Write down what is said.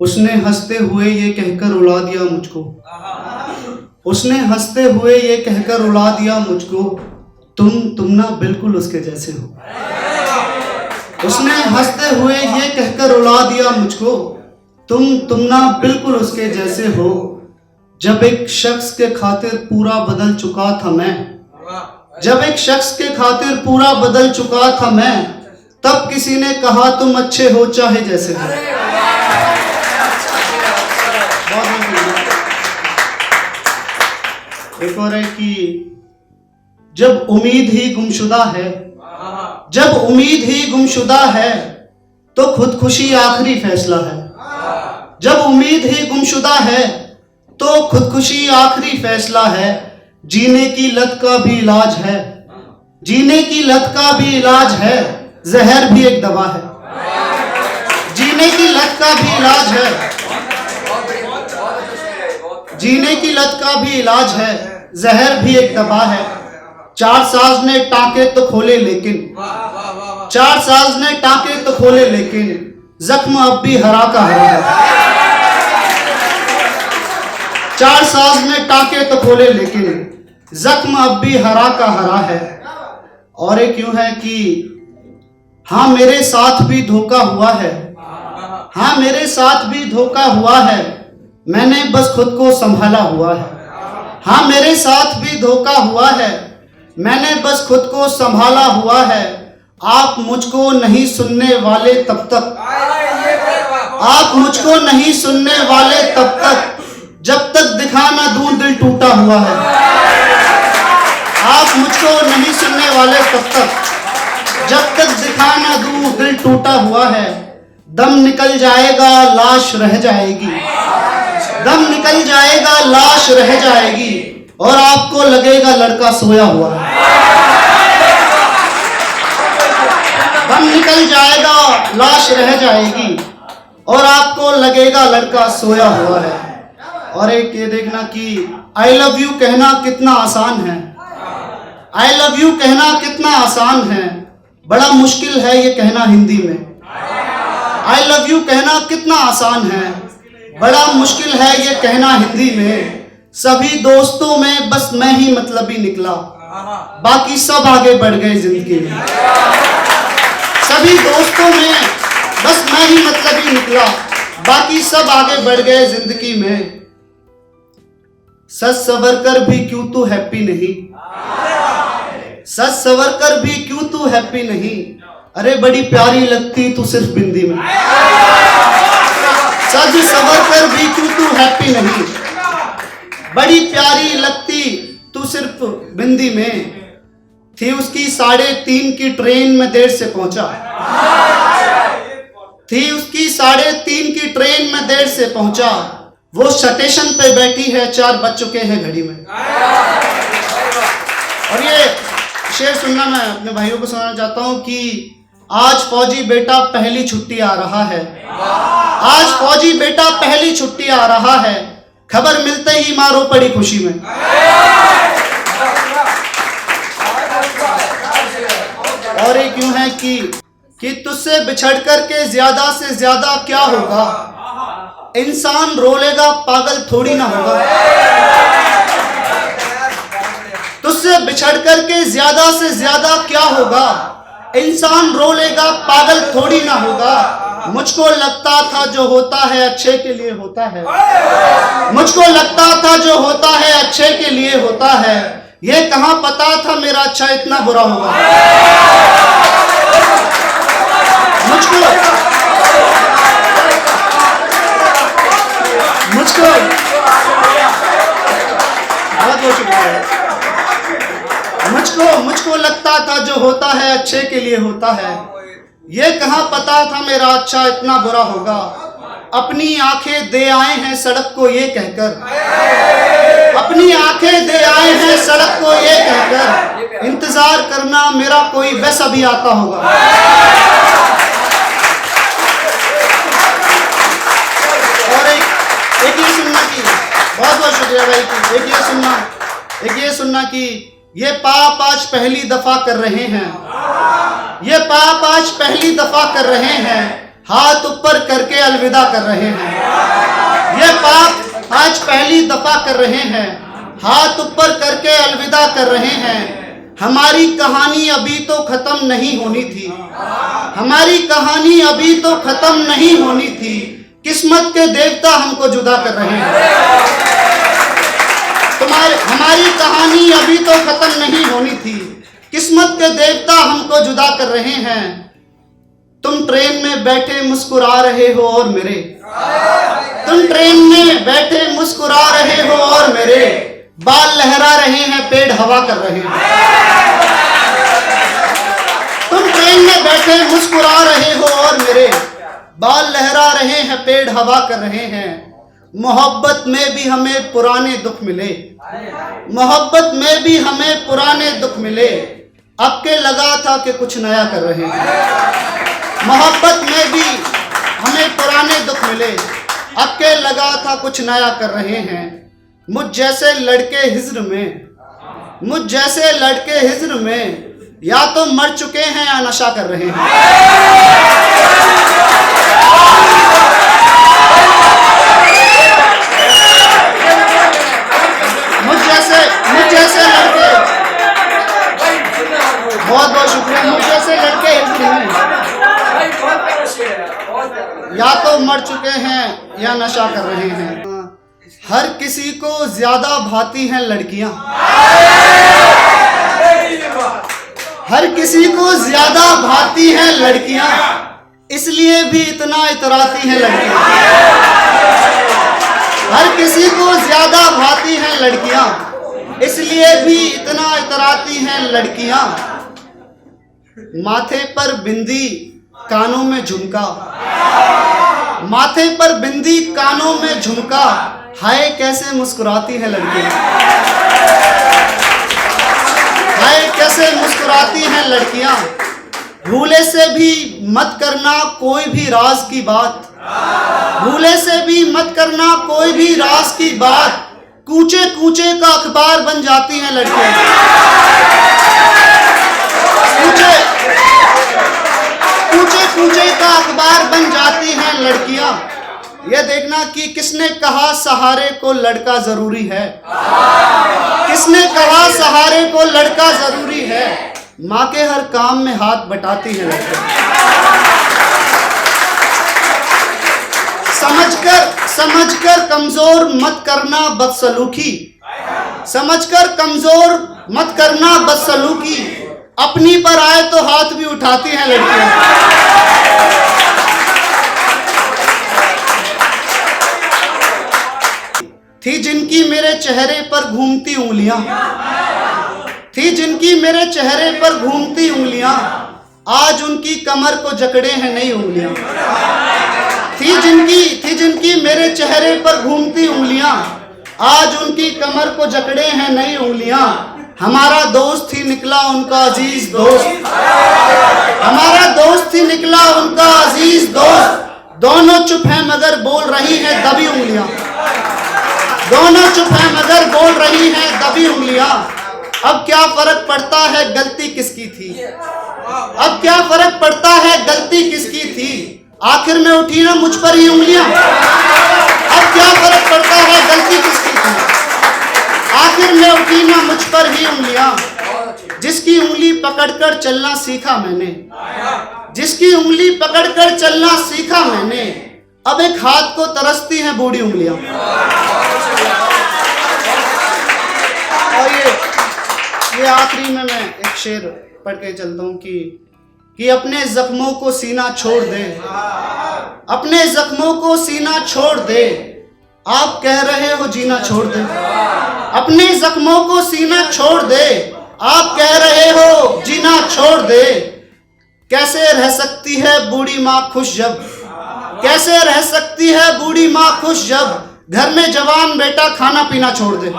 उसने हंसते हुए ये कहकर उड़ा दिया मुझको, उसने हंसते हुए ये कहकर उड़ा दिया मुझको, तुम ना बिल्कुल उसके जैसे हो। उसने हंसते हुए ये कहकर उड़ा दिया मुझको, तुम ना बिल्कुल उसके जैसे हो। जब एक शख्स के खातिर पूरा बदल चुका था मैं, जब एक शख्स के खातिर पूरा बदल चुका था मैं, तब किसी ने कहा तुम अच्छे हो चाहे जैसे हो। एक और है कि जब उम्मीद ही गुमशुदा है, जब उम्मीद ही गुमशुदा है तो खुदकुशी आखिरी फैसला है। जब उम्मीद ही गुमशुदा है तो खुदकुशी आखिरी फैसला है। जीने की लत का भी इलाज है, जीने की लत का भी इलाज है, जहर भी एक दवा है। जीने की लत का भी इलाज है, जीने की लत का भी इलाज है, जहर भी एक दवा है। चार साज ने टाके तो खोले लेकिन, चार साज ने टाके तो खोले लेकिन जख्म अब भी हरा का हरा है। चार साज ने टाके तो खोले लेकिन जख्म अब भी हरा का हरा है। और एक यूं है कि हाँ मेरे साथ भी धोखा हुआ है, हाँ मेरे साथ भी धोखा हुआ है, मैंने बस खुद को संभाला हुआ है। हाँ मेरे साथ भी धोखा हुआ है, मैंने बस खुद को संभाला हुआ है। आप मुझको नहीं सुनने वाले तब तक, आप मुझको नहीं सुनने वाले तब तक, जब तक दिखा ना दूं दिल टूटा हुआ है। आप मुझको नहीं सुनने वाले तब तक, जब तक दिखा ना दूं दिल टूटा हुआ है। दम निकल जाएगा लाश रह जाएगी, दम निकल जाएगा लाश रह जाएगी, और आपको लगेगा लड़का सोया हुआ है। दम निकल जाएगा लाश रह जाएगी और आपको लगेगा लड़का सोया हुआ है। और एक ये देखना कि आई लव यू कहना कितना आसान है, आई लव यू कहना कितना आसान है, बड़ा मुश्किल है ये कहना हिंदी में। आई लव यू कहना कितना आसान है, बड़ा मुश्किल है ये कहना हिंदी में। सभी दोस्तों में बस मैं ही मतलबी निकला, बाकी सब आगे बढ़ गए जिंदगी में। सभी दोस्तों में बस मैं ही मतलबी निकला, बाकी सब आगे बढ़ गए जिंदगी में। सच सवर कर भी क्यों तू हैप्पी नहीं, सच सवर कर भी क्यों तू हैप्पी नहीं, अरे बड़ी प्यारी लगती तू सिर्फ बिंदी में। सच सवर कर भी क्यों तू हैप्पी नहीं, बड़ी प्यारी लगती तू सिर्फ बिंदी में। थी उसकी 3:30 की ट्रेन में देर से पहुंचा, थी उसकी 3:30 की ट्रेन में देर से पहुंचा, वो स्टेशन पे बैठी है 4 बज चुके हैं घड़ी में। और ये शेर सुनना मैं अपने भाइयों को सुनाना चाहता हूं कि आज फौजी बेटा पहली छुट्टी आ रहा है, आज फौजी बेटा पहली छुट्टी आ रहा है, खबर मिलते ही मारो पड़ी खुशी में। और एक यूं है कि तुझसे बिछड़ कर के ज्यादा से ज्यादा क्या होगा, इंसान रोलेगा पागल थोड़ी ना होगा। तुझसे बिछड़ कर के ज्यादा से ज्यादा क्या होगा, इंसान रोलेगा पागल थोड़ी ना होगा। मुझको लगता था जो होता है अच्छे के लिए होता है, मुझको लगता था जो होता है अच्छे के लिए होता है, ये कहां पता था मेरा अच्छा इतना बुरा होगा। मुझको बहुत शुक्रिया। मुझको लगता था जो होता है अच्छे के लिए होता है, ये कहां पता था मेरा अच्छा इतना बुरा होगा। अपनी आंखें दे आए हैं सड़क को ये कहकर, अपनी आंखें दे आए हैं सड़क को ये कहकर, इंतजार करना मेरा कोई वैसा भी आता होगा। और एक ये सुनना की बहुत शुक्रिया भाई की, एक ये सुनना कि ये पाप आज पहली दफा कर रहे हैं, ये पाप आज पहली दफा कर रहे हैं, हाथ ऊपर करके अलविदा कर रहे हैं। ये पाप आज पहली दफा कर रहे हैं, हाथ ऊपर करके अलविदा कर रहे हैं। हमारी कहानी अभी तो खत्म नहीं होनी थी, हमारी कहानी अभी तो खत्म नहीं होनी थी। किस्मत के देवता हमको जुदा कर रहे हैं। हमारी कहानी अभी तो खत्म नहीं होनी थी, किस्मत के देवता हमको जुदा कर रहे हैं। तुम ट्रेन में बैठे मुस्कुरा रहे हो और मेरे, तुम ट्रेन में बैठे मुस्कुरा रहे हो और मेरे बाल लहरा रहे हैं, पेड़ हवा कर रहे हैं। तुम ट्रेन में बैठे मुस्कुरा रहे हो और मेरे बाल लहरा रहे हैं, पेड़ हवा कर रहे हैं। मोहब्बत में भी हमें पुराने दुख मिले, मोहब्बत में भी हमें पुराने दुख मिले। अब के लगा था कि कुछ नया कर रहे हैं। मोहब्बत में भी हमें पुराने दुख मिले, अब के लगा था कुछ नया कर रहे हैं। मुझ जैसे लड़के हिज्र में, मुझ जैसे लड़के हिज्र में या तो मर चुके हैं या नशा कर रहे हैं। मुझ जैसे लड़के, बहुत बहुत शुक्रिया। मुझ जैसे लड़के हिज्र में या तो मर चुके हैं या नशा कर रहे हैं। हर किसी को ज्यादा भाती हैं लड़कियां, हर किसी को ज्यादा भाती हैं लड़कियां, इसलिए भी इतना इतराती हैं लड़कियां। हर किसी को ज्यादा भाती हैं लड़कियां, इसलिए भी इतना इतराती हैं लड़कियां। माथे पर बिंदी कानों में झुमका, माथे पर बिंदी कानों में झुमका, हाय कैसे मुस्कुराती है लड़कियां, हाय कैसे मुस्कुराती हैं लड़कियां। भूले से भी मत करना कोई भी राज की बात, भूले से भी मत करना कोई भी राज की बात। कूचे कूचे का अखबार बन जाती हैं लड़कियां, कूचे कूचे कूचे का अखबार बन जाती हैं लड़कियां। यह देखना कि किसने कहा सहारे को लड़का जरूरी है, किसने कहा सहारे को लड़का जरूरी है। माँ के हर काम में हाथ बटाती है लड़कियां। समझकर कमजोर मत करना बदसलूकी, समझकर कमजोर मत करना बदसलूकी। अपनी पर आए तो हाथ भी उठाती हैं लड़कियां। थी जिनकी मेरे चेहरे पर घूमती उंगलियां, थी जिनकी मेरे चेहरे पर घूमती उंगलियां, आज उनकी कमर को जकड़े हैं नई उंगलियां। थी जिनकी मेरे चेहरे पर घूमती उंगलियां, आज उनकी कमर को जकड़े हैं नई उंगलियां। हमारा दोस्त ही निकला उनका अजीज दोस्त, हमारा दोस्त ही निकला उनका अजीज दोस्त। दोनों चुप हैं मगर बोल रही हैं दबी उंगलियां, दोनों चुप हैं मगर बोल रही हैं दबी उंगलियां। अब क्या फर्क पड़ता है गलती किसकी थी, अब क्या फर्क पड़ता है गलती किसकी थी। आखिर में उठी ना मुझ पर ही उंगलियां, अब क्या फर्क पड़ता है गलती किसकी थी। आखिर में उठी ना मुझ पर ही उंगलियां। जिसकी उंगली पकड़कर चलना सीखा मैंने, जिसकी उंगली पकड़कर चलना सीखा मैंने, अब एक हाथ को तरसती हैं बूढ़ी उंगलियां। और ये आखिरी में मैं एक शेर पढ़ के चलता हूँ कि अपने जख्मों को सीना छोड़ दे, अपने जख्मों को सीना छोड़ दे। आप कह रहे हो जीना छोड़ दे, अपने जख्मों को सीना छोड़ दे। आप कह रहे हो जीना छोड़ दे। कैसे रह सकती है बूढ़ी माँ खुश जब, कैसे रह सकती है बूढ़ी माँ खुश जब घर में जवान बेटा खाना पीना छोड़ दे।